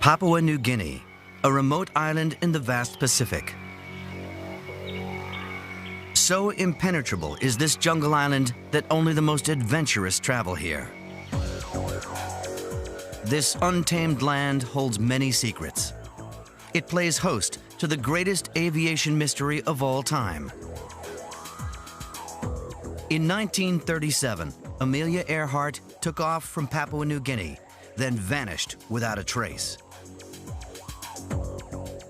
Papua New Guinea, a remote island in the vast Pacific. So impenetrable is this jungle island that only the most adventurous travel here. This untamed land holds many secrets. It plays host to the greatest aviation mystery of all time. In 1937, Amelia Earhart took off from Papua New Guinea, then vanished without a trace.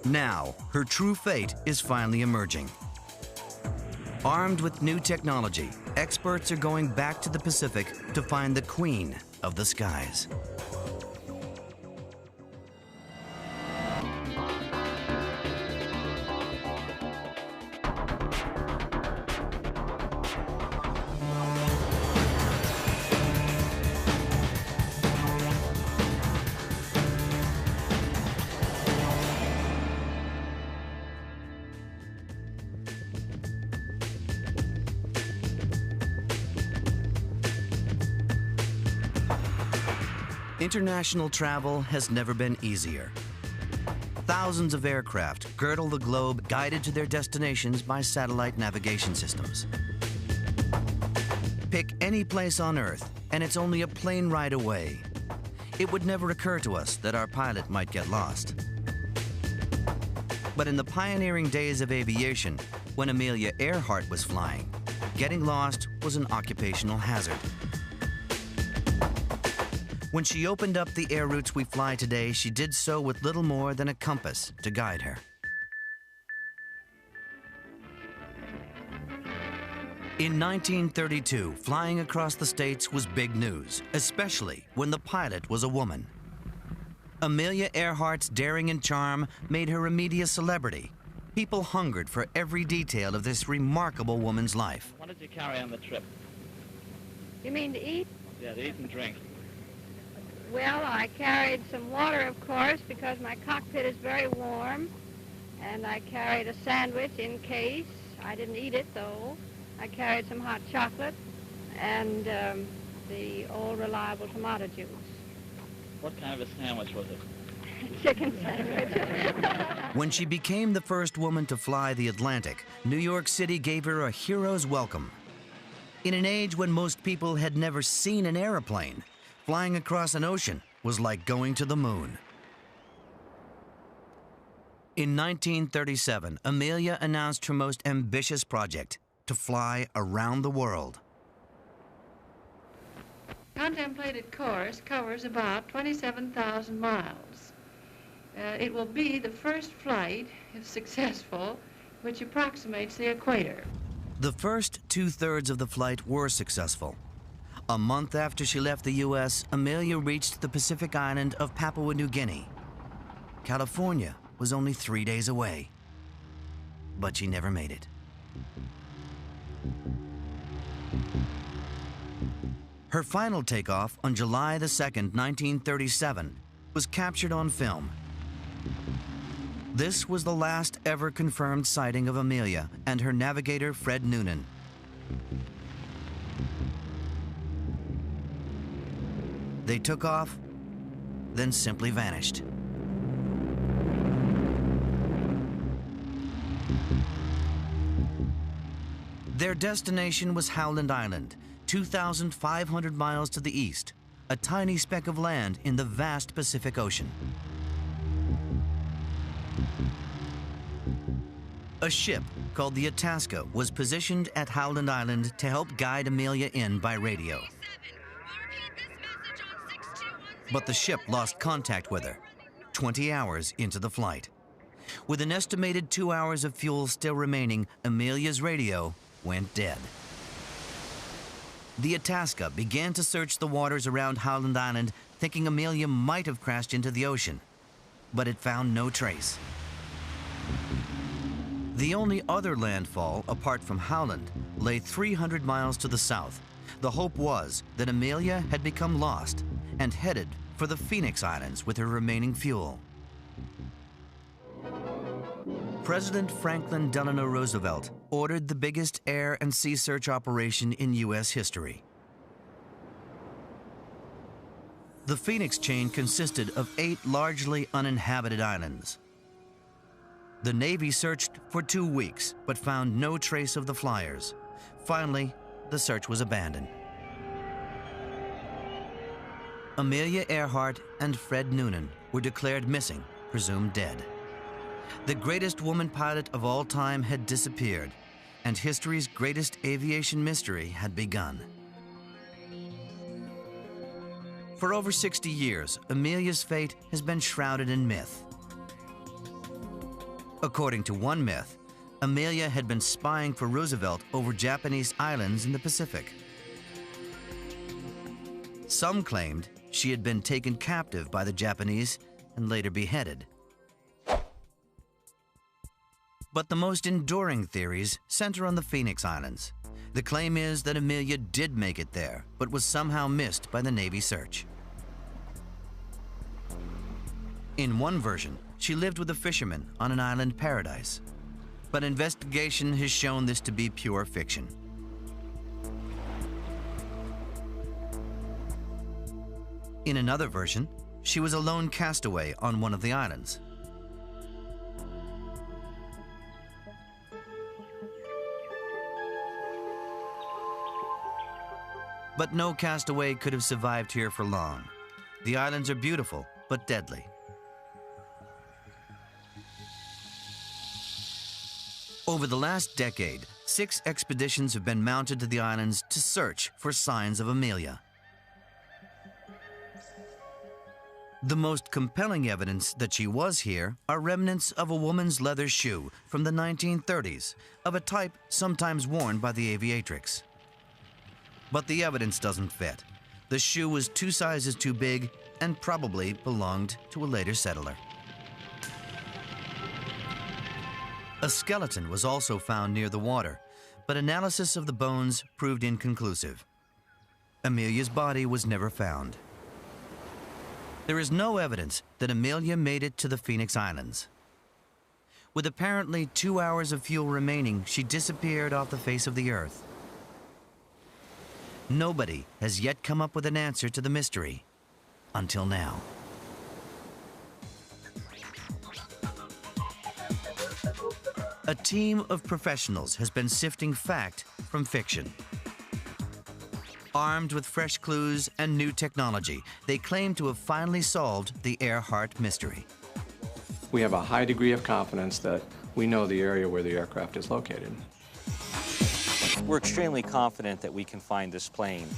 Now, her true fate is finally emerging. Armed with new technology, experts are going back to the Pacific to find the queen of the skies. International travel has never been easier. Thousands of aircraft girdle the globe, guided to their destinations by satellite navigation systems. Pick any place on Earth, and it's only a plane ride away. It would never occur to us that our pilot might get lost. But in the pioneering days of aviation, when Amelia Earhart was flying, getting lost was an occupational hazard. When she opened up the air routes we fly today, she did so with little more than a compass to guide her. In 1932, flying across the states was big news, especially when the pilot was a woman. Amelia Earhart's daring and charm made her a media celebrity. People hungered for every detail of this remarkable woman's life. What did you carry on the trip? You mean to eat? Yeah, to eat and drink. Well, I carried some water, of course, because my cockpit is very warm. And I carried a sandwich in case. I didn't eat it, though. I carried some hot chocolate and the old reliable tomato juice. What kind of a sandwich was it? Chicken sandwich. When she became the first woman to fly the Atlantic, New York City gave her a hero's welcome. In an age when most people had never seen an airplane, flying across an ocean was like going to the moon. In 1937, Amelia announced her most ambitious project, to fly around the world. Contemplated course covers about 27,000 miles. It will be the first flight, if successful, which approximates the equator. The first two-thirds of the flight were successful. A month after she left the U.S., Amelia reached the Pacific island of Papua New Guinea. California was only 3 days away, but she never made it. Her final takeoff on July the 2nd, 1937, was captured on film. This was the last ever confirmed sighting of Amelia and her navigator, Fred Noonan. They took off, then simply vanished. Their destination was Howland Island, 2,500 miles to the east, a tiny speck of land in the vast Pacific Ocean. A ship called the Itasca was positioned at Howland Island to help guide Amelia in by radio. But the ship lost contact with her 20 hours into the flight. With an estimated 2 hours of fuel still remaining, Amelia's radio went dead. The Itasca began to search the waters around Howland Island, thinking Amelia might have crashed into the ocean, but it found no trace. The only other landfall, apart from Howland, lay 300 miles to the south. The hope was that Amelia had become lost and headed for the Phoenix Islands with her remaining fuel. President Franklin Delano Roosevelt ordered the biggest air and sea search operation in U.S. history. The Phoenix chain consisted of 8 largely uninhabited islands. The Navy searched for 2 weeks, but found no trace of the flyers. Finally, the search was abandoned. Amelia Earhart and Fred Noonan were declared missing, presumed dead. The greatest woman pilot of all time had disappeared, and history's greatest aviation mystery had begun. For over 60 years, Amelia's fate has been shrouded in myth. According to one myth, Amelia had been spying for Roosevelt over Japanese islands in the Pacific. Some claimed she had been taken captive by the Japanese and later beheaded. But the most enduring theories center on the Phoenix Islands. The claim is that Amelia did make it there, but was somehow missed by the Navy search. In one version, she lived with a fisherman on an island paradise. But investigation has shown this to be pure fiction. In another version, she was a lone castaway on one of the islands. But no castaway could have survived here for long. The islands are beautiful, but deadly. Over the last decade, 6 expeditions have been mounted to the islands to search for signs of Amelia. The most compelling evidence that she was here are remnants of a woman's leather shoe from the 1930s, of a type sometimes worn by the aviatrix. But the evidence doesn't fit. The shoe was 2 sizes too big and probably belonged to a later settler. A skeleton was also found near the water, but analysis of the bones proved inconclusive. Amelia's body was never found. There is no evidence that Amelia made it to the Phoenix Islands. With apparently 2 hours of fuel remaining, she disappeared off the face of the earth. Nobody has yet come up with an answer to the mystery, until now. A team of professionals has been sifting fact from fiction. Armed with fresh clues and new technology, they claim to have finally solved the Earhart mystery. We have a high degree of confidence that we know the area where the aircraft is located. We're extremely confident that we can find this plane.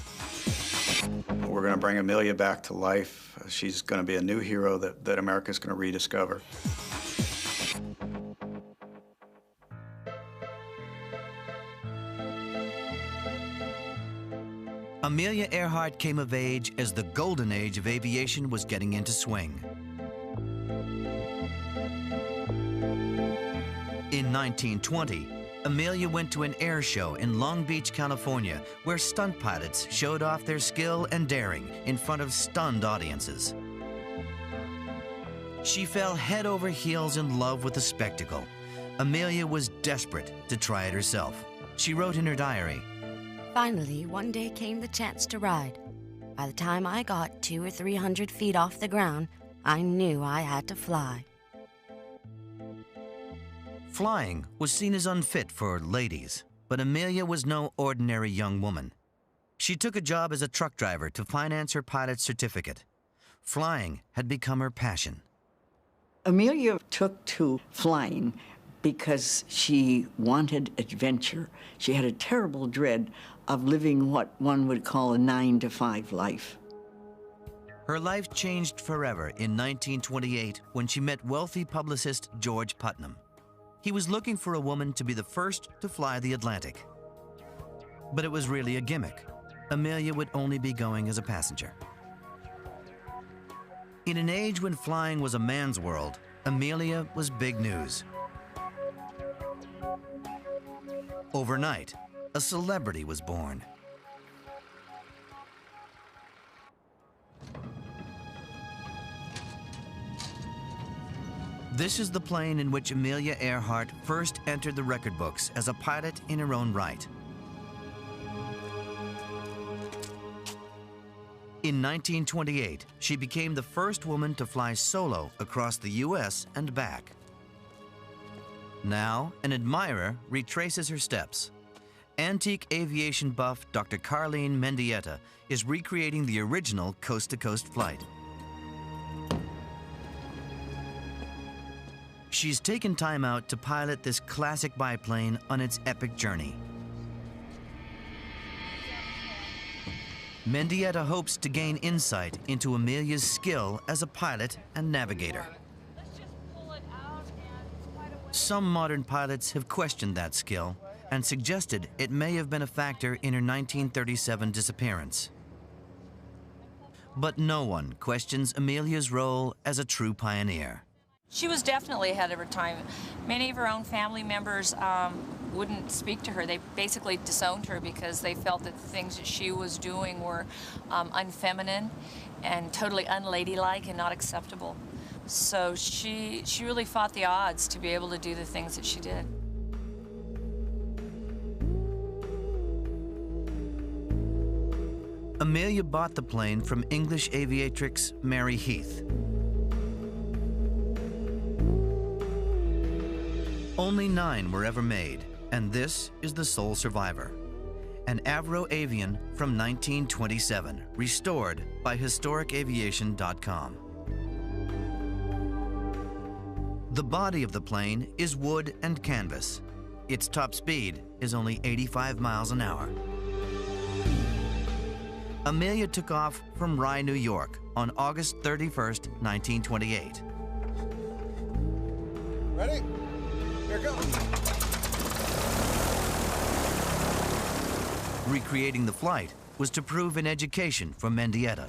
We're going to bring Amelia back to life. She's going to be a new hero that America's going to rediscover. Amelia Earhart came of age as the golden age of aviation was getting into swing. In 1920, Amelia went to an air show in Long Beach, California, where stunt pilots showed off their skill and daring in front of stunned audiences. She fell head over heels in love with the spectacle. Amelia was desperate to try it herself. She wrote in her diary, "Finally, one day came the chance to ride. By the time I got 200 or 300 feet off the ground, I knew I had to fly." Flying was seen as unfit for ladies, but Amelia was no ordinary young woman. She took a job as a truck driver to finance her pilot's certificate. Flying had become her passion. Amelia took to flying because she wanted adventure. She had a terrible dread of living what one would call a 9-to-5 life. Her life changed forever in 1928 when she met wealthy publicist George Putnam. He was looking for a woman to be the first to fly the Atlantic. But it was really a gimmick. Amelia would only be going as a passenger. In an age when flying was a man's world, Amelia was big news. Overnight, a celebrity was born. This is the plane in which Amelia Earhart first entered the record books as a pilot in her own right. In 1928, she became the first woman to fly solo across the U.S. and back. Now, an admirer retraces her steps. Antique aviation buff Dr. Carlene Mendieta is recreating the original coast-to-coast flight. She's taken time out to pilot this classic biplane on its epic journey. Mendieta hopes to gain insight into Amelia's skill as a pilot and navigator. Some modern pilots have questioned that skill and suggested it may have been a factor in her 1937 disappearance. But no one questions Amelia's role as a true pioneer. She was definitely ahead of her time. Many of her own family members wouldn't speak to her. They basically disowned her because they felt that the things that she was doing were unfeminine and totally unladylike and not acceptable. So she really fought the odds to be able to do the things that she did. Amelia bought the plane from English aviatrix Mary Heath. Only 9 were ever made, and this is the sole survivor. An Avro Avian from 1927, restored by historicaviation.com. The body of the plane is wood and canvas. Its top speed is only 85 miles an hour. Amelia took off from Rye, New York on August 31st, 1928. Ready? Here it goes. Recreating the flight was to prove an education for Mendieta.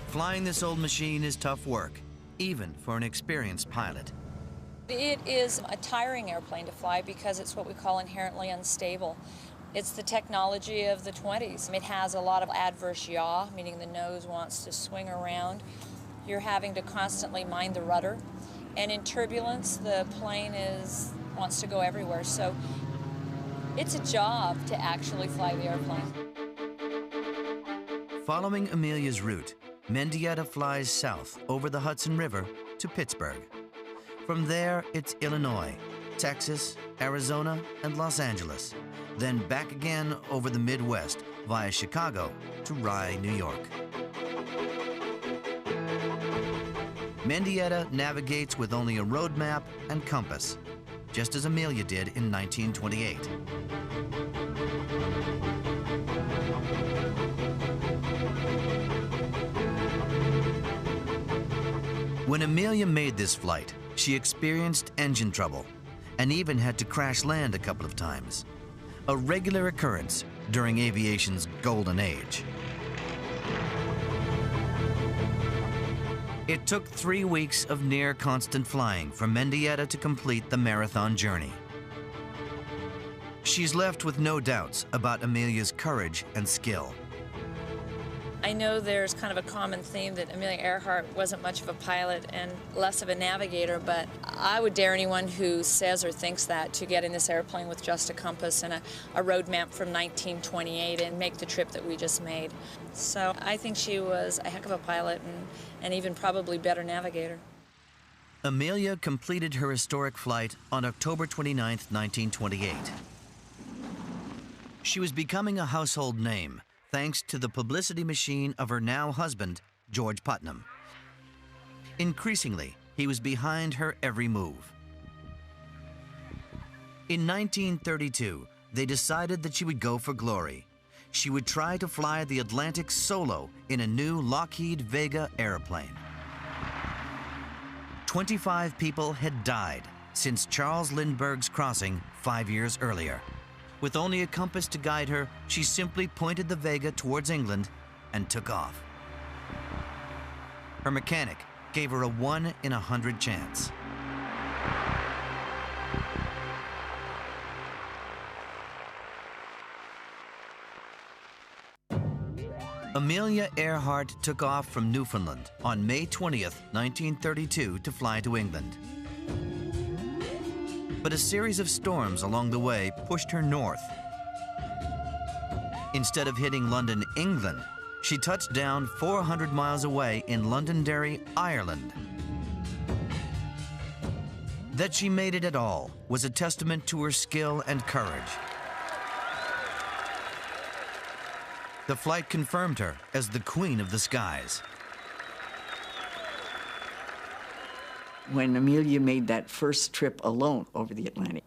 Flying this old machine is tough work, even for an experienced pilot. It is a tiring airplane to fly because it's what we call inherently unstable. It's the technology of the 20s. It has a lot of adverse yaw, meaning the nose wants to swing around. You're having to constantly mind the rudder. And in turbulence, the plane wants to go everywhere. So it's a job to actually fly the airplane. Following Amelia's route, Mendieta flies south over the Hudson River to Pittsburgh. From there, it's Illinois, Texas, Arizona, and Los Angeles, then back again over the Midwest via Chicago to Rye, New York. Mendieta navigates with only a road map and compass, just as Amelia did in 1928. When Amelia made this flight, she experienced engine trouble and even had to crash land a couple of times, a regular occurrence during aviation's golden age. It took 3 weeks of near constant flying for Mendieta to complete the marathon journey. She's left with no doubts about Amelia's courage and skill. I know there's kind of a common theme that Amelia Earhart wasn't much of a pilot and less of a navigator, but I would dare anyone who says or thinks that to get in this airplane with just a compass and a road map from 1928 and make the trip that we just made. So I think she was a heck of a pilot and even probably better navigator. Amelia completed her historic flight on October 29, 1928. She was becoming a household name, thanks to the publicity machine of her now husband, George Putnam. Increasingly, he was behind her every move. In 1932, they decided that she would go for glory. She would try to fly the Atlantic solo in a new Lockheed Vega airplane. 25 people had died since Charles Lindbergh's crossing 5 years earlier. With only a compass to guide her, she simply pointed the Vega towards England and took off. Her mechanic gave her a 1 in 100 chance. Amelia Earhart took off from Newfoundland on May 20th, 1932 to fly to England. But a series of storms along the way pushed her north. Instead of hitting London, England, she touched down 400 miles away in Londonderry, Ireland. That she made it at all was a testament to her skill and courage. The flight confirmed her as the queen of the skies. When Amelia made that first trip alone over the Atlantic,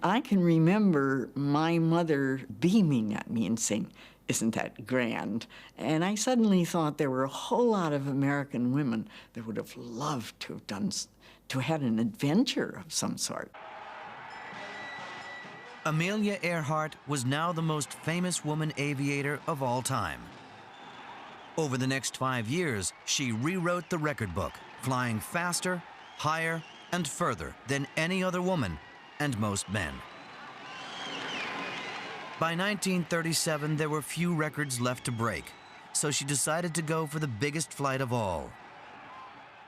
I can remember my mother beaming at me and saying, "Isn't that grand?" And I suddenly thought there were a whole lot of American women that would have loved to have had an adventure of some sort. Amelia Earhart was now the most famous woman aviator of all time. Over the next 5 years, she rewrote the record book, flying faster, higher, and further than any other woman and most men. By 1937, there were few records left to break, so she decided to go for the biggest flight of all.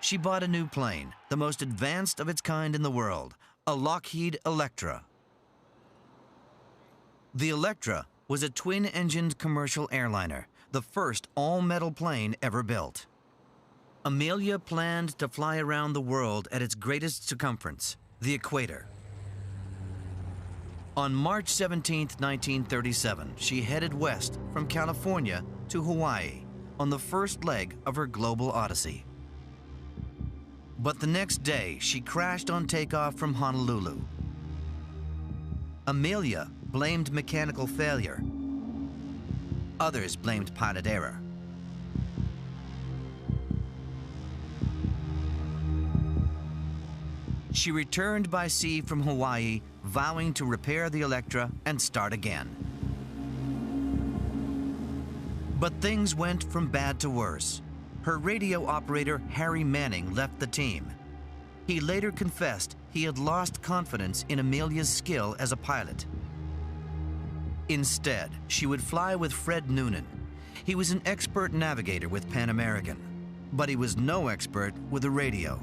She bought a new plane, the most advanced of its kind in the world, a Lockheed Electra. The Electra was a twin-engined commercial airliner, the first all-metal plane ever built. Amelia planned to fly around the world at its greatest circumference, the equator. On March 17, 1937, she headed west from California to Hawaii on the first leg of her global odyssey. But the next day, she crashed on takeoff from Honolulu. Amelia blamed mechanical failure. Others blamed pilot error. She returned by sea from Hawaii, vowing to repair the Electra and start again. But things went from bad to worse. Her radio operator, Harry Manning, left the team. He later confessed he had lost confidence in Amelia's skill as a pilot. Instead, she would fly with Fred Noonan. He was an expert navigator with Pan American, but he was no expert with the radio.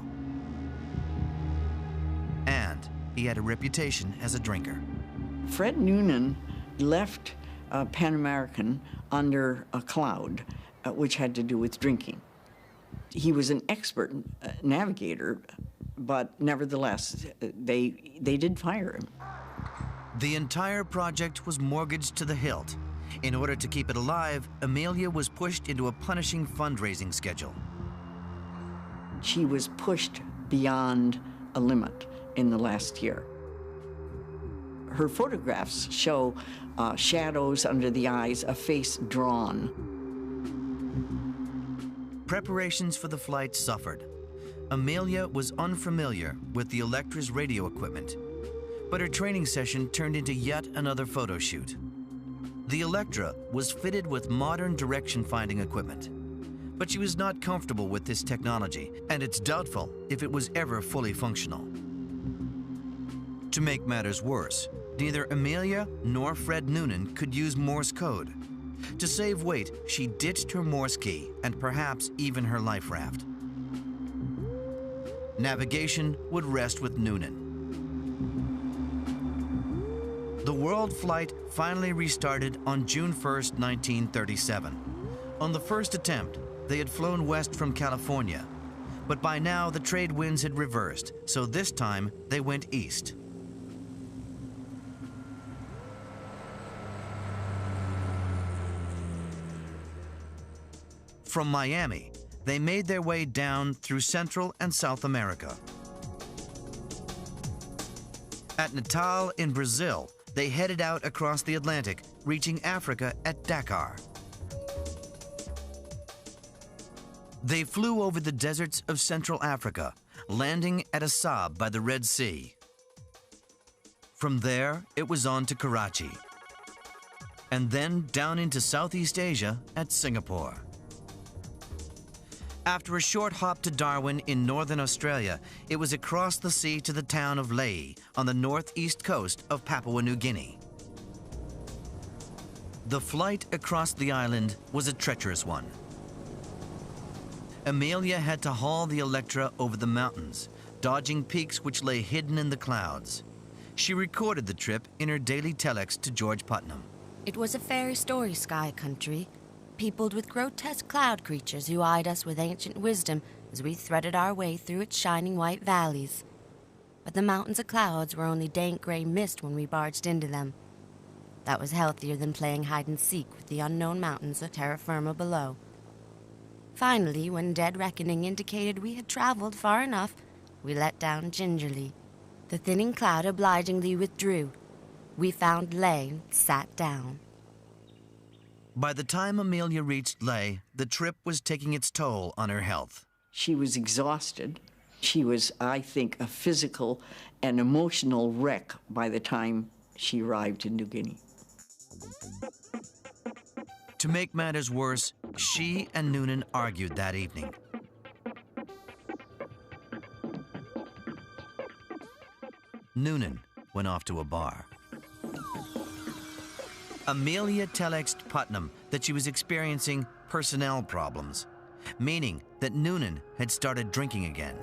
And he had a reputation as a drinker. Fred Noonan left Pan American under a cloud, which had to do with drinking. He was an expert navigator, but nevertheless, they did fire him. The entire project was mortgaged to the hilt. In order to keep it alive, Amelia was pushed into a punishing fundraising schedule. She was pushed beyond a limit in the last year. Her photographs show shadows under the eyes, a face drawn. Preparations for the flight suffered. Amelia was unfamiliar with the Electra's radio equipment, but her training session turned into yet another photo shoot. The Electra was fitted with modern direction-finding equipment, but she was not comfortable with this technology, and it's doubtful if it was ever fully functional. To make matters worse, neither Amelia nor Fred Noonan could use Morse code. To save weight, she ditched her Morse key and perhaps even her life raft. Navigation would rest with Noonan. The world flight finally restarted on June 1st, 1937. On the first attempt, they had flown west from California, but by now the trade winds had reversed, so this time they went east. From Miami, they made their way down through Central and South America. At Natal in Brazil, they headed out across the Atlantic, reaching Africa at Dakar. They flew over the deserts of Central Africa, landing at Assab by the Red Sea. From there, it was on to Karachi, and then down into Southeast Asia at Singapore. After a short hop to Darwin in northern Australia, it was across the sea to the town of Lae on the northeast coast of Papua New Guinea. The flight across the island was a treacherous one. Amelia had to haul the Electra over the mountains, dodging peaks which lay hidden in the clouds. She recorded the trip in her daily telex to George Putnam. It was a fairy story sky country, peopled with grotesque cloud creatures who eyed us with ancient wisdom as we threaded our way through its shining white valleys. But the mountains of clouds were only dank gray mist when we barged into them. That was healthier than playing hide-and-seek with the unknown mountains of terra firma below. Finally, when dead reckoning indicated we had traveled far enough, we let down gingerly. The thinning cloud obligingly withdrew. We found Lay, sat down. By the time Amelia reached Lay, the trip was taking its toll on her health. She was exhausted. She was, I think, a physical and emotional wreck by the time she arrived in New Guinea. To make matters worse, she and Noonan argued that evening. Noonan went off to a bar. Amelia telexed Putnam that she was experiencing personnel problems, meaning that Noonan had started drinking again.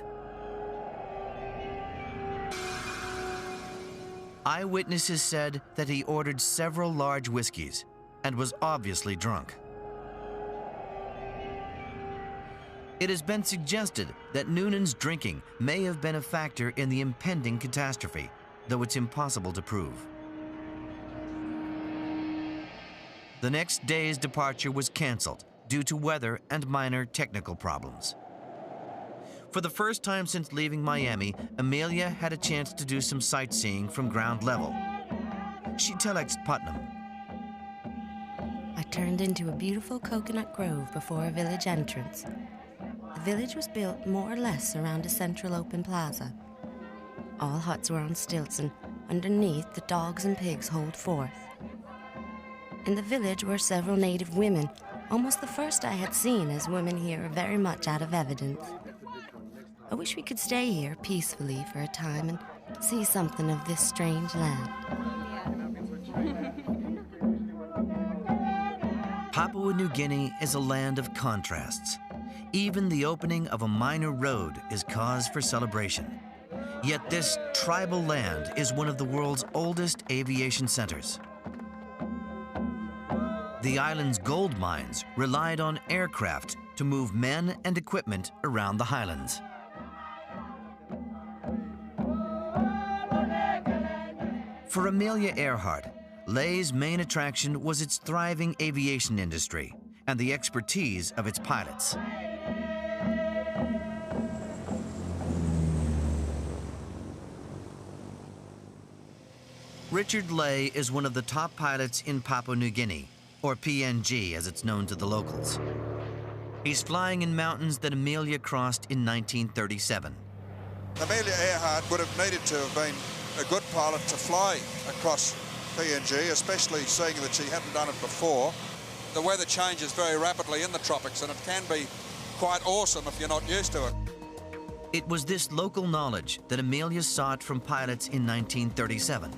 Eyewitnesses said that he ordered several large whiskeys and was obviously drunk. It has been suggested that Noonan's drinking may have been a factor in the impending catastrophe, though it's impossible to prove. The next day's departure was canceled due to weather and minor technical problems. For the first time since leaving Miami, Amelia had a chance to do some sightseeing from ground level. She telexed Putnam. I turned into a beautiful coconut grove before a village entrance. The village was built more or less around a central open plaza. All huts were on stilts, and underneath the dogs and pigs holed forth. In the village were several native women, almost the first I had seen, as women here are very much out of evidence. I wish we could stay here peacefully for a time and see something of this strange land. Papua New Guinea is a land of contrasts. Even the opening of a minor road is cause for celebration. Yet this tribal land is one of the world's oldest aviation centers. The island's gold mines relied on aircraft to move men and equipment around the highlands. For Amelia Earhart, Lay's main attraction was its thriving aviation industry and the expertise of its pilots. Richard Lay is one of the top pilots in Papua New Guinea, or PNG as it's known to the locals. He's flying in mountains that Amelia crossed in 1937. Amelia Earhart would have needed to have been a good pilot to fly across PNG, especially seeing that she hadn't done it before. The weather changes very rapidly in the tropics, and it can be quite awesome if you're not used to it. It was this local knowledge that Amelia sought from pilots in 1937.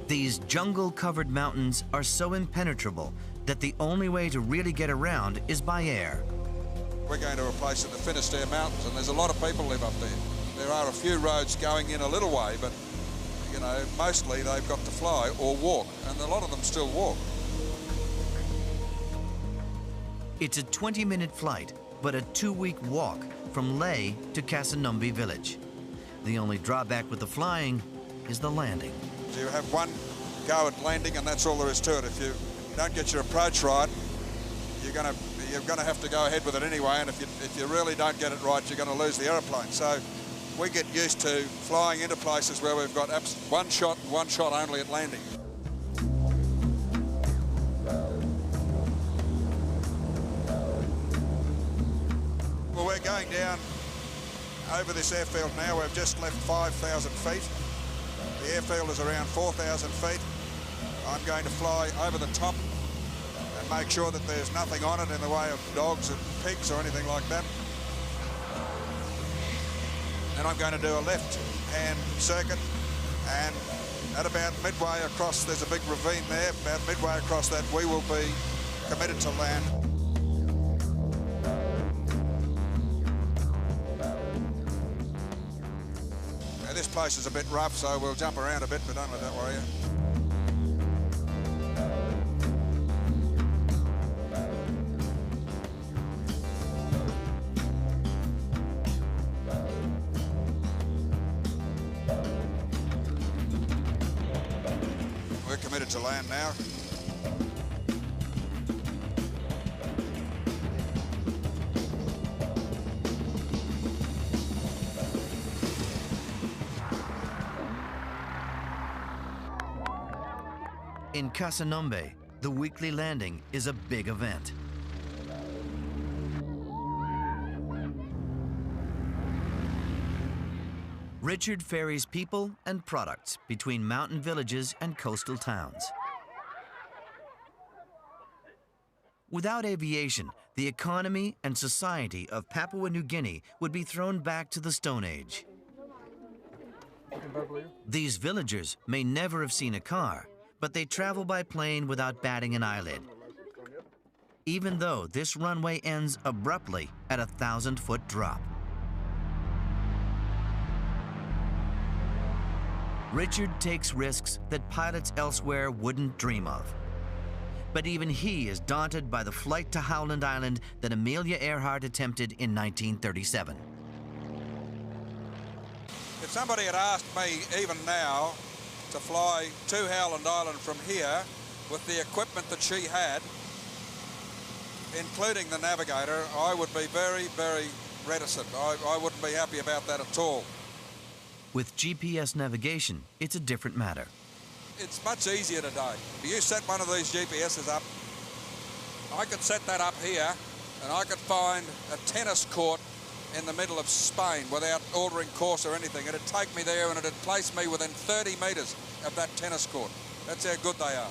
These jungle-covered mountains are so impenetrable that the only way to really get around is by air. We're going to a place in the Finisterre Mountains, and there's a lot of people live up there. There are a few roads going in a little way, but, you know, mostly they've got to fly or walk, and a lot of them still walk. It's a 20-minute flight, but a 2-week walk from Lay to Kasanumbi village. The only drawback with the flying is the landing. You have one go at landing, and that's all there is to it. If you don't get your approach right, you're going to have to go ahead with it anyway, and if you really don't get it right, you're going to lose the aeroplane. So we get used to flying into places where we've got one shot and one shot only at landing. Well, we're going down over this airfield now. We've just left 5,000 feet. The airfield is around 4,000 feet. I'm going to fly over the top and make sure that there's nothing on it in the way of dogs and pigs or anything like that. And I'm going to do a left-hand circuit and At about midway across, there's a big ravine there. About midway across that, we will be committed to land. Now, this place is a bit rough, so we'll jump around a bit, but don't let that worry you. We're committed to land now. In Casanombe, the weekly landing is a big event. Richard ferries people and products between mountain villages and coastal towns. Without aviation, the economy and society of Papua New Guinea would be thrown back to the Stone Age. These villagers may never have seen a car, but they travel by plane without batting an eyelid, even though this runway ends abruptly at a 1,000-foot drop. Richard takes risks that pilots elsewhere wouldn't dream of. But even he is daunted by the flight to Howland Island that Amelia Earhart attempted in 1937. If somebody had asked me, even now, to fly to Howland Island from here with the equipment that she had, including the navigator, I would be very, very reticent. I wouldn't be happy about that at all. With GPS navigation, it's a different matter. It's much easier today. If you set one of these GPSs up, I could set that up here and I could find a tennis court in the middle of Spain without ordering course or anything. It'd take me there and it'd place me within 30 metres of that tennis court. That's how good they are.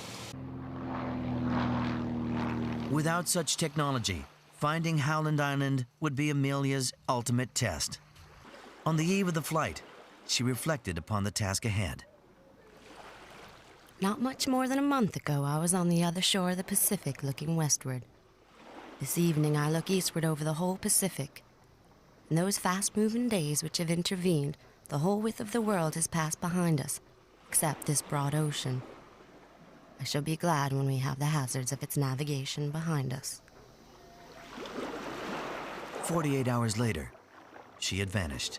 Without such technology, finding Howland Island would be Amelia's ultimate test. On the eve of the flight, she reflected upon the task ahead. Not much more than a month ago, I was on the other shore of the Pacific looking westward. This evening, I look eastward over the whole Pacific. In those fast-moving days which have intervened, the whole width of the world has passed behind us, except this broad ocean. I shall be glad when we have the hazards of its navigation behind us. 48 hours later, she had vanished.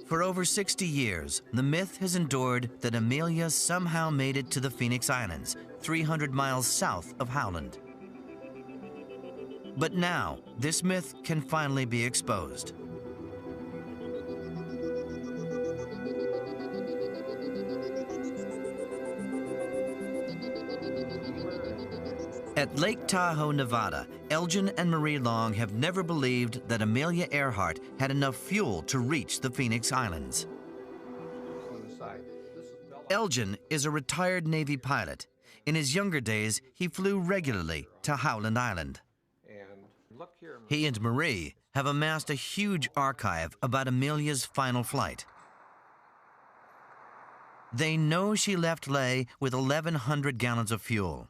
For over 60 years, the myth has endured that Amelia somehow made it to the Phoenix Islands, 300 miles south of Howland. But now, this myth can finally be exposed. At Lake Tahoe, Nevada, Elgin and Marie Long have never believed that Amelia Earhart had enough fuel to reach the Phoenix Islands. Elgin is a retired Navy pilot. In his younger days, he flew regularly to Howland Island. He and Marie have amassed a huge archive about Amelia's final flight. They know she left Leh with 1,100 gallons of fuel.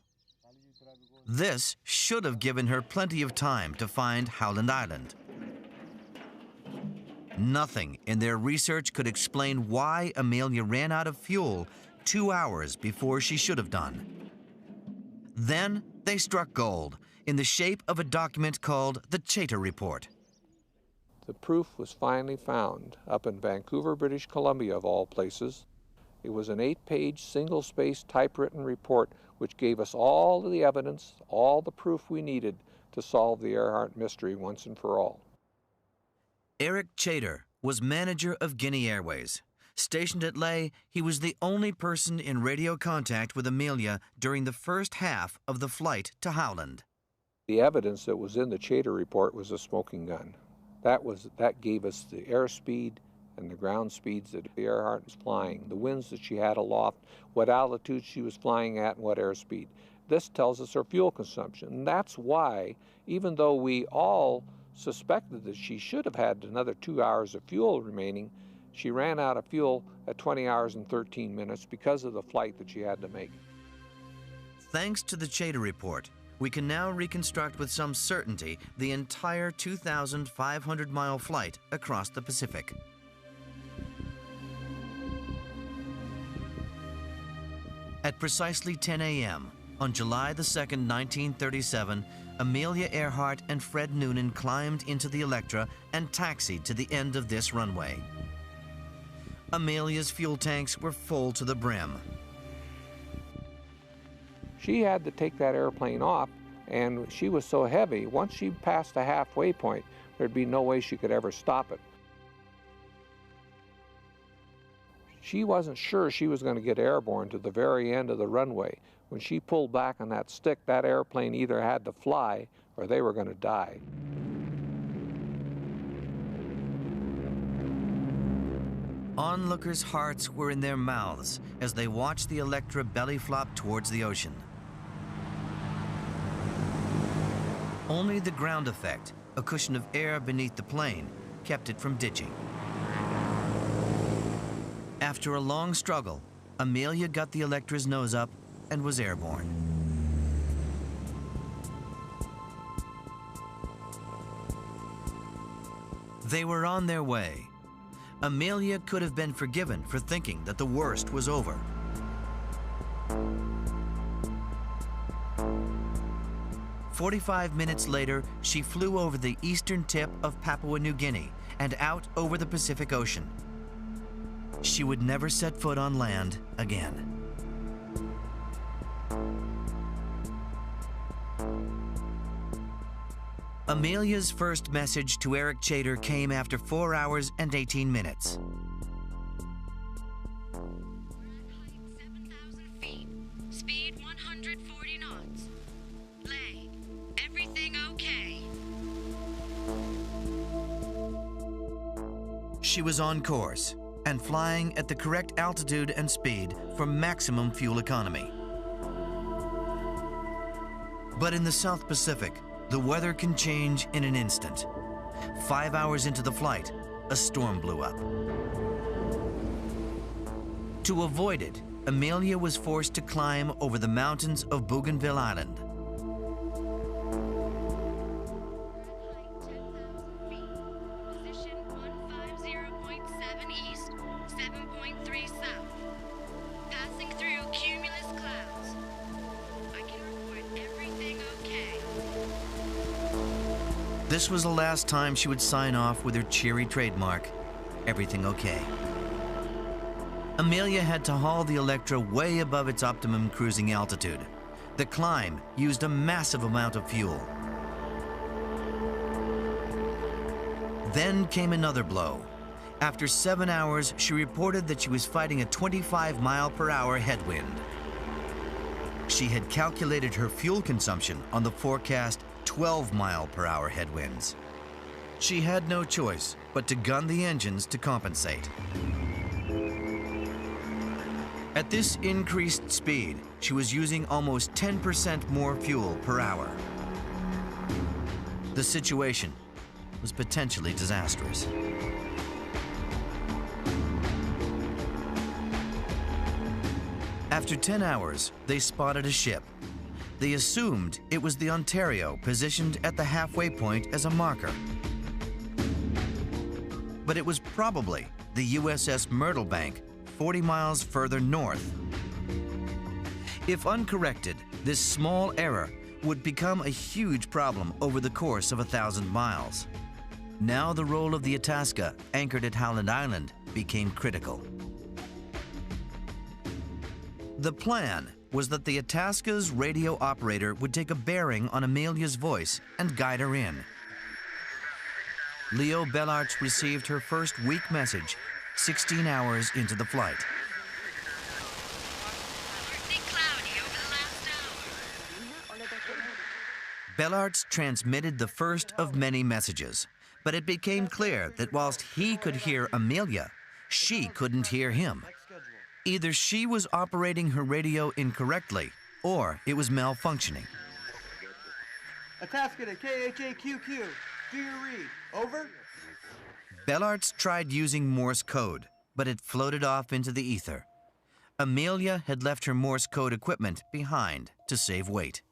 This should have given her plenty of time to find Howland Island. Nothing in their research could explain why Amelia ran out of fuel 2 hours before she should have done. Then they struck gold in the shape of a document called the Chater Report. The proof was finally found up in Vancouver, British Columbia, of all places. It was an 8-page, single-spaced, typewritten report which gave us all the evidence, all the proof we needed to solve the Earhart mystery once and for all. Eric Chater was manager of Guinea Airways. Stationed at Leh, he was the only person in radio contact with Amelia during the first half of the flight to Howland. The evidence that was in the Chater report was a smoking gun. That gave us the airspeed and the ground speeds that the Earhart was flying, the winds that she had aloft, what altitude she was flying at, and what airspeed. This tells us her fuel consumption. And that's why, even though we all suspected that she should have had another 2 hours of fuel remaining, She ran out of fuel at 20 hours and 13 minutes because of the flight that she had to make. Thanks to the Chater report, we can now reconstruct with some certainty the entire 2,500-mile flight across the Pacific. At precisely 10 a.m. on July the 2nd, 1937, Amelia Earhart and Fred Noonan climbed into the Electra and taxied to the end of this runway. Amelia's fuel tanks were full to the brim. She had to take that airplane off, and she was so heavy, once she passed the halfway point, there'd be no way she could ever stop it. She wasn't sure she was going to get airborne to the very end of the runway. When she pulled back on that stick, that airplane either had to fly or they were going to die. Onlookers' hearts were in their mouths as they watched the Electra belly flop towards the ocean. Only the ground effect, a cushion of air beneath the plane, kept it from ditching. After a long struggle, Amelia got the Electra's nose up and was airborne. They were on their way. Amelia could have been forgiven for thinking that the worst was over. "45 minutes later, she flew over the eastern tip of Papua New Guinea and out over the Pacific Ocean. She would never set foot on land again. Amelia's first message to Eric Chater came after 4 hours and 18 minutes. 7,000 feet, speed 140 knots. Lay, everything okay? She was on course and flying at the correct altitude and speed for maximum fuel economy. But in the South Pacific, the weather can change in an instant. 5 hours into the flight, a storm blew up. To avoid it, Amelia was forced to climb over the mountains of Bougainville Island. This was the last time she would sign off with her cheery trademark, "Everything okay." Amelia had to haul the Electra way above its optimum cruising altitude. The climb used a massive amount of fuel. Then came another blow. After 7 hours, she reported that she was fighting a 25-mile-per-hour headwind. She had calculated her fuel consumption on the forecast 12-mile-per-hour headwinds. She had no choice but to gun the engines to compensate. At this increased speed, she was using almost 10% more fuel per hour. The situation was potentially disastrous. After 10 hours, they spotted a ship. They assumed it was the Ontario, positioned at the halfway point as a marker. But it was probably the USS Myrtle Bank, 40 miles further north. If uncorrected, this small error would become a huge problem over the course of 1,000 miles. Now the role of the Itasca, anchored at Howland Island, became critical. The plan was that the Itasca's radio operator would take a bearing on Amelia's voice and guide her in. Leo Bellarts received her first weak message 16 hours into the flight. Bellarts transmitted the first of many messages, but it became clear that whilst he could hear Amelia, she couldn't hear him. Either she was operating her radio incorrectly, or it was malfunctioning. Itasca to KHAQQ. Do your read. Over. Bellarts tried using Morse code, but it floated off into the ether. Amelia had left her Morse code equipment behind to save weight.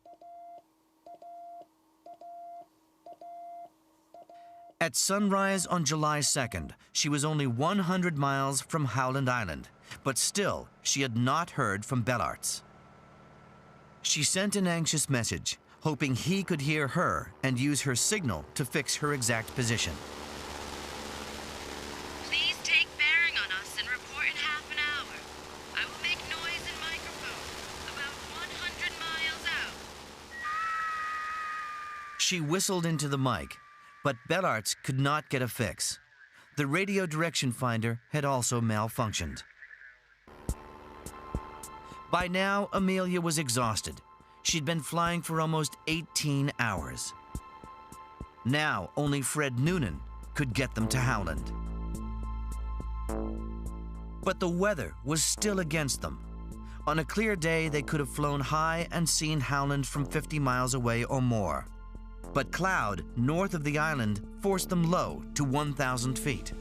At sunrise on July 2nd, she was only 100 miles from Howland Island, but still, she had not heard from Bellarts. She sent an anxious message, hoping he could hear her and use her signal to fix her exact position. Please take bearing on us and report in half an hour. I will make noise in microphone about 100 miles out. She whistled into the mic, but Bellarts could not get a fix. The radio direction finder had also malfunctioned. By now, Amelia was exhausted. She'd been flying for almost 18 hours. Now, only Fred Noonan could get them to Howland. But the weather was still against them. On a clear day, they could have flown high and seen Howland from 50 miles away or more. But cloud north of the island forced them low to 1,000 feet.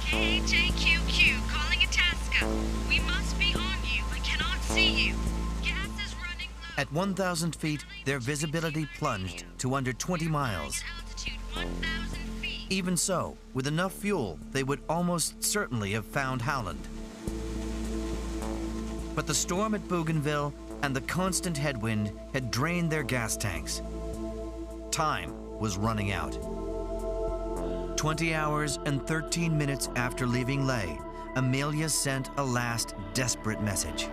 KHAQQ calling Itasca. We must be on you. I cannot see you. Gas is running low. At 1,000 feet, their visibility plunged to under 20 miles. Altitude 1,000 feet. Even so, with enough fuel, they would almost certainly have found Howland. But the storm at Bougainville and the constant headwind had drained their gas tanks. Time was running out. 20 hours and 13 minutes after leaving Leh, Amelia sent a last desperate message.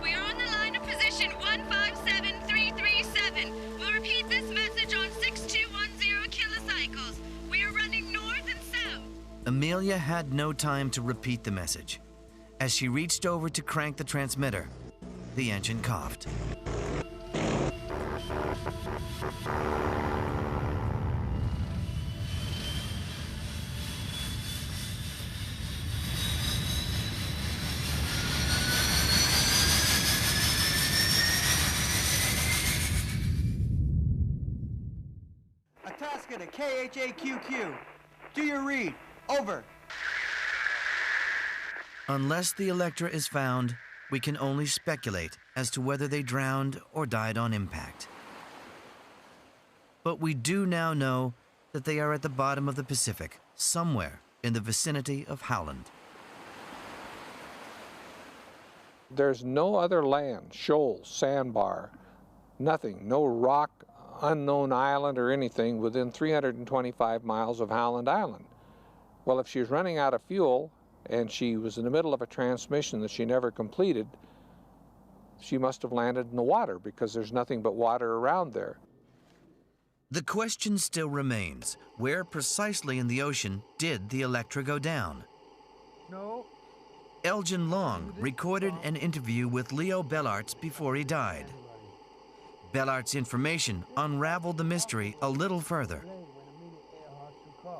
We are on the line of position 157337. We'll repeat this message on 6210 kilocycles. We are running north and south. Amelia had no time to repeat the message. As she reached over to crank the transmitter, the engine coughed. Itasca to KHAQQ. Do your read. Over. Unless the Electra is found, we can only speculate as to whether they drowned or died on impact. But we do now know that they are at the bottom of the Pacific, somewhere in the vicinity of Howland. There's no other land, shoal, sandbar, nothing, no rock, unknown island or anything within 325 miles of Howland Island. Well, if she's running out of fuel and she was in the middle of a transmission that she never completed, she must have landed in the water because there's nothing but water around there. The question still remains, where precisely in the ocean did the Electra go down? No. Elgin Long recorded an interview with Leo Bellarts before he died. Bellarts' information unraveled the mystery a little further.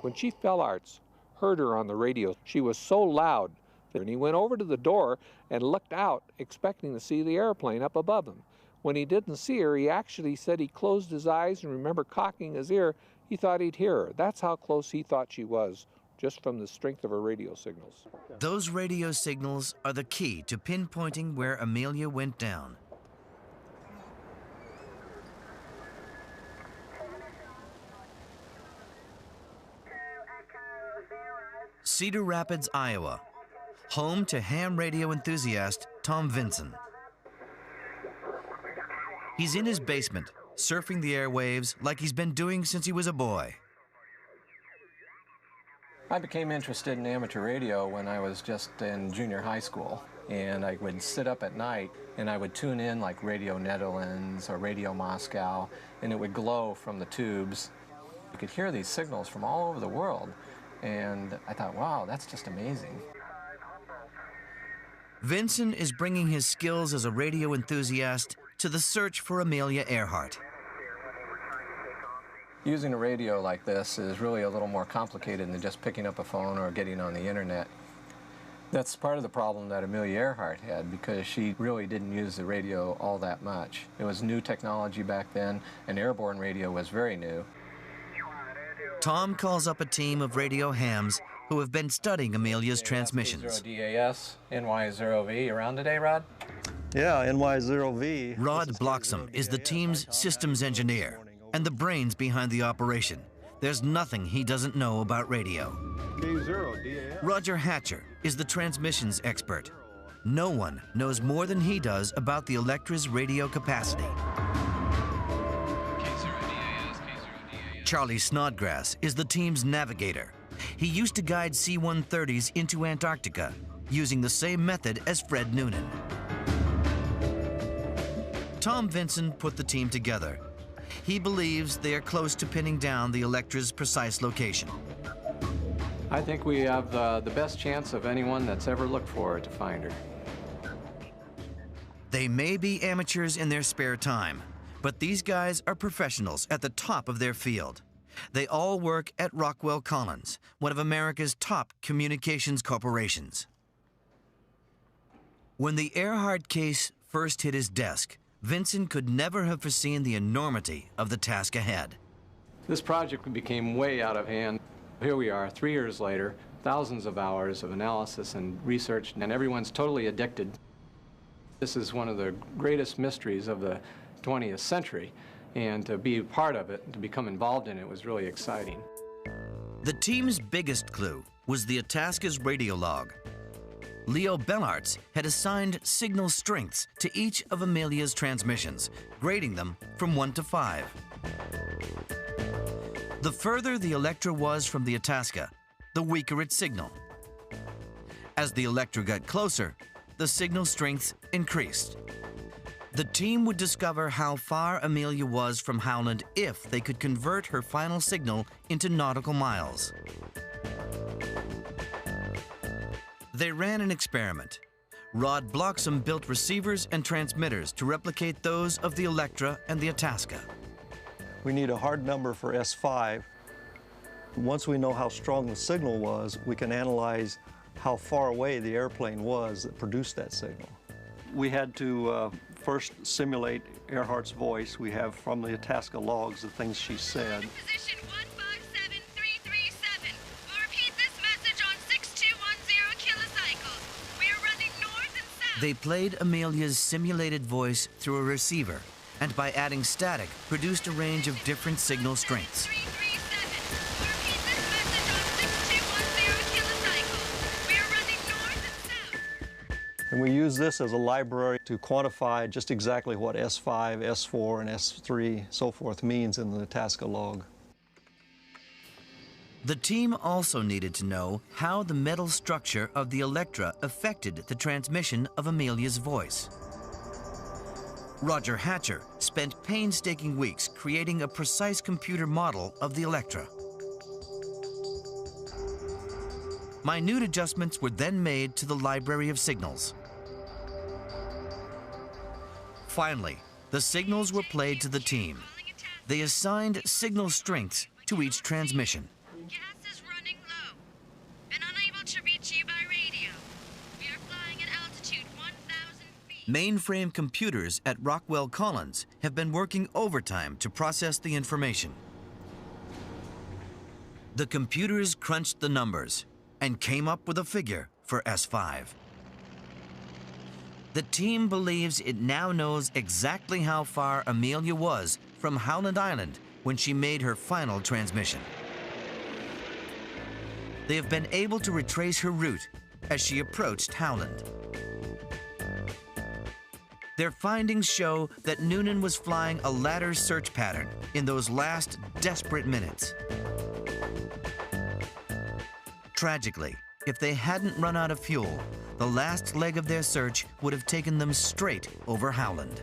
When Chief Bellarts heard her on the radio, she was so loud that he went over to the door and looked out, expecting to see the airplane up above him. When he didn't see her, he actually said he closed his eyes and remember cocking his ear. He thought he'd hear her. That's how close he thought she was, just from the strength of her radio signals. Those radio signals are the key to pinpointing where Amelia went down. Cedar Rapids, Iowa, home to ham radio enthusiast Tom Vinson. He's in his basement, surfing the airwaves like he's been doing since he was a boy. I became interested in amateur radio when I was just in junior high school, and I would sit up at night and I would tune in like Radio Netherlands or Radio Moscow, and it would glow from the tubes. You could hear these signals from all over the world, and I thought, wow, that's just amazing. Vinson is bringing his skills as a radio enthusiast to the search for Amelia Earhart. Using a radio like this is really a little more complicated than just picking up a phone or getting on the internet. That's part of the problem that Amelia Earhart had, because she really didn't use the radio all that much. It was new technology back then, and airborne radio was very new. Tom calls up a team of radio hams who have been studying Amelia's transmissions. DAS, NY0V, around today, Rod? Yeah, NY0V. Rod Bloxham is the team's systems engineer and the brains behind the operation. There's nothing he doesn't know about radio. Roger Hatcher is the transmissions expert. No one knows more than he does about the Electra's radio capacity. Charlie Snodgrass is the team's navigator. He used to guide C-130s into Antarctica using the same method as Fred Noonan. Tom Vinson put the team together. He believes they are close to pinning down the Electra's precise location. I think we have the best chance of anyone that's ever looked for her to find her. They may be amateurs in their spare time, but these guys are professionals at the top of their field. They all work at Rockwell Collins, one of America's top communications corporations. When the Earhart case first hit his desk, Vinson could never have foreseen the enormity of the task ahead. This project became way out of hand. Here we are, 3 years later, thousands of hours of analysis and research, and everyone's totally addicted. This is one of the greatest mysteries of the 20th century, and to be part of it, to become involved in it, was really exciting. The team's biggest clue was the Itasca's radio log. Leo Bellartz had assigned signal strengths to each of Amelia's transmissions, grading them from 1 to 5. The further the Electra was from the Itasca, the weaker its signal. As the Electra got closer, the signal strength increased. The team would discover how far Amelia was from Howland if they could convert her final signal into nautical miles. They ran an experiment. Rod Bloxham built receivers and transmitters to replicate those of the Electra and the Itasca. We need a hard number for S5. Once we know how strong the signal was, we can analyze how far away the airplane was that produced that signal. We had to first simulate Earhart's voice. We have from the Itasca logs the things she said. Position 157337. We'll repeat this message on 6210 kilocycles. We are running north and south. They played Amelia's simulated voice through a receiver, and by adding static, produced a range of different signal strengths. And we use this as a library to quantify just exactly what S5, S4, and S3, so forth, means in the Itasca log. The team also needed to know how the metal structure of the Electra affected the transmission of Amelia's voice. Roger Hatcher spent painstaking weeks creating a precise computer model of the Electra. Minute adjustments were then made to the library of signals. Finally, the signals were played to the team. They assigned signal strengths to each transmission. Gas is running low. Been unable to reach you by radio. We are flying at altitude 1,000 feet. Mainframe computers at Rockwell Collins have been working overtime to process the information. The computers crunched the numbers and came up with a figure for S5. The team believes it now knows exactly how far Amelia was from Howland Island when she made her final transmission. They have been able to retrace her route as she approached Howland. Their findings show that Noonan was flying a ladder search pattern in those last desperate minutes. Tragically, if they hadn't run out of fuel, the last leg of their search would have taken them straight over Howland.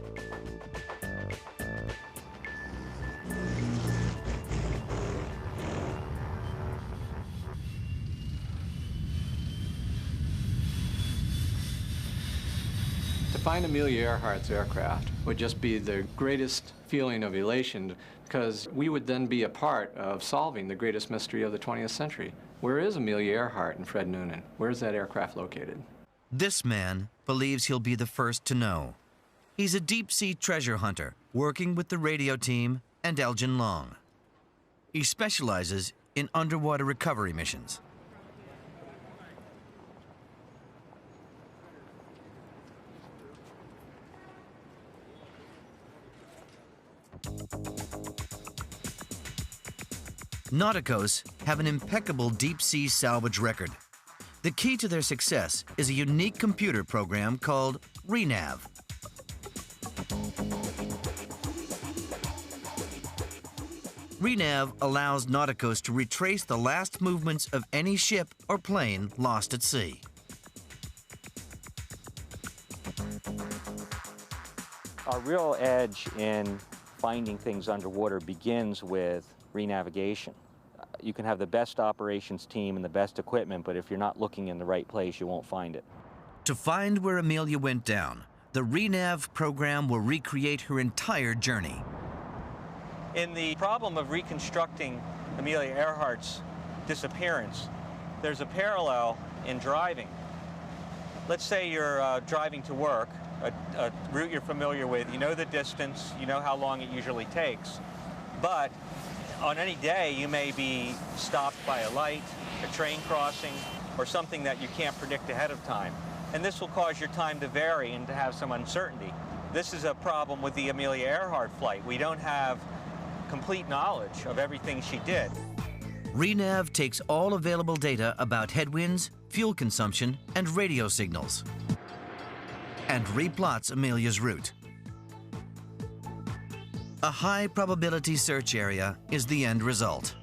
To find Amelia Earhart's aircraft would just be the greatest feeling of elation, because we would then be a part of solving the greatest mystery of the 20th century. Where is Amelia Earhart and Fred Noonan? Where's that aircraft located? This man believes he'll be the first to know. He's a deep-sea treasure hunter working with the radio team and Elgin Long. He specializes in underwater recovery missions. Nauticos have an impeccable deep-sea salvage record. The key to their success is a unique computer program called ReNav. ReNav allows Nauticos to retrace the last movements of any ship or plane lost at sea. Our real edge in finding things underwater begins with renavigation. You can have the best operations team and the best equipment, but if you're not looking in the right place, you won't find it. To find where Amelia went down, the ReNav program will recreate her entire journey. In the problem of reconstructing Amelia Earhart's disappearance, there's a parallel in driving. Let's say you're driving to work, a route you're familiar with, you know the distance, you know how long it usually takes, but on any day you may be stopped by a light, a train crossing, or something that you can't predict ahead of time. And this will cause your time to vary and to have some uncertainty. This is a problem with the Amelia Earhart flight. We don't have complete knowledge of everything she did. ReNav takes all available data about headwinds, fuel consumption, and radio signals, and replots Amelia's route. A high probability search area is the end result.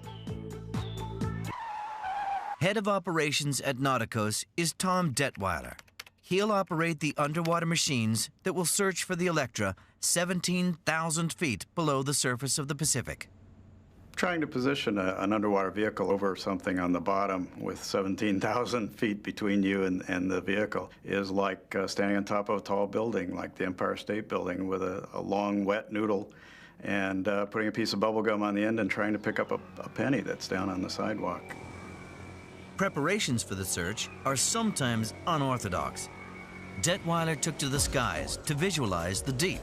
Head of operations at Nauticos is Tom Detweiler. He'll operate the underwater machines that will search for the Electra 17,000 feet below the surface of the Pacific. Trying to position an underwater vehicle over something on the bottom with 17,000 feet between you and the vehicle is like standing on top of a tall building, like the Empire State Building, with a long, wet noodle and putting a piece of bubble gum on the end and trying to pick up a penny that's down on the sidewalk. Preparations for the search are sometimes unorthodox. Detweiler took to the skies to visualize the deep.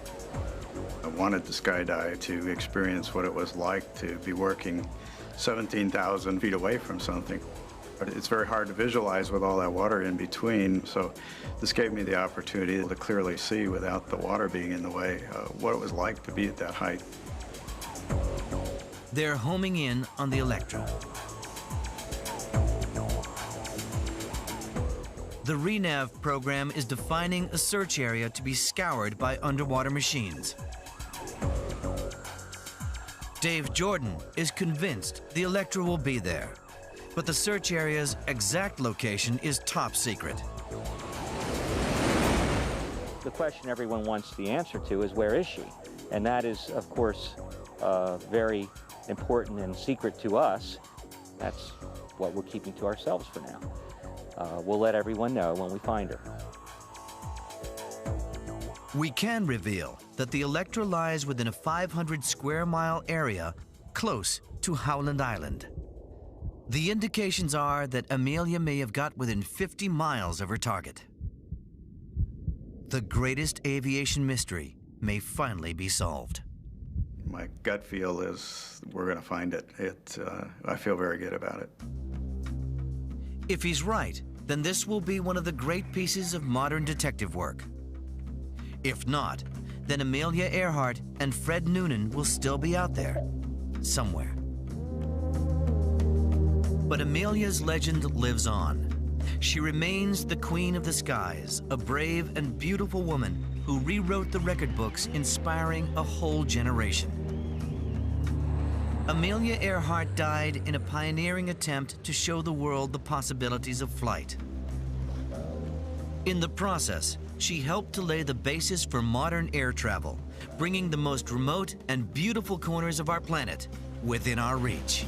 I wanted to skydive to experience what it was like to be working 17,000 feet away from something. But it's very hard to visualize with all that water in between, so this gave me the opportunity to clearly see, without the water being in the way, what it was like to be at that height. They're homing in on the Electra. The ReNav program is defining a search area to be scoured by underwater machines. Dave Jordan is convinced the Electra will be there, but the search area's exact location is top secret. The question everyone wants the answer to is, where is she? And that is, of course, very important and secret to us. That's what we're keeping to ourselves for now. We'll let everyone know when we find her. We can reveal that the Electra lies within a 500 square mile area close to Howland Island. The indications are that Amelia may have got within 50 miles of her target. The greatest aviation mystery may finally be solved. My gut feel is we're going to find it. I feel very good about it. If he's right, then this will be one of the great pieces of modern detective work. If not, then Amelia Earhart and Fred Noonan will still be out there, somewhere. But Amelia's legend lives on. She remains the queen of the skies, a brave and beautiful woman who rewrote the record books, inspiring a whole generation. Amelia Earhart died in a pioneering attempt to show the world the possibilities of flight. In the process, she helped to lay the basis for modern air travel, bringing the most remote and beautiful corners of our planet within our reach.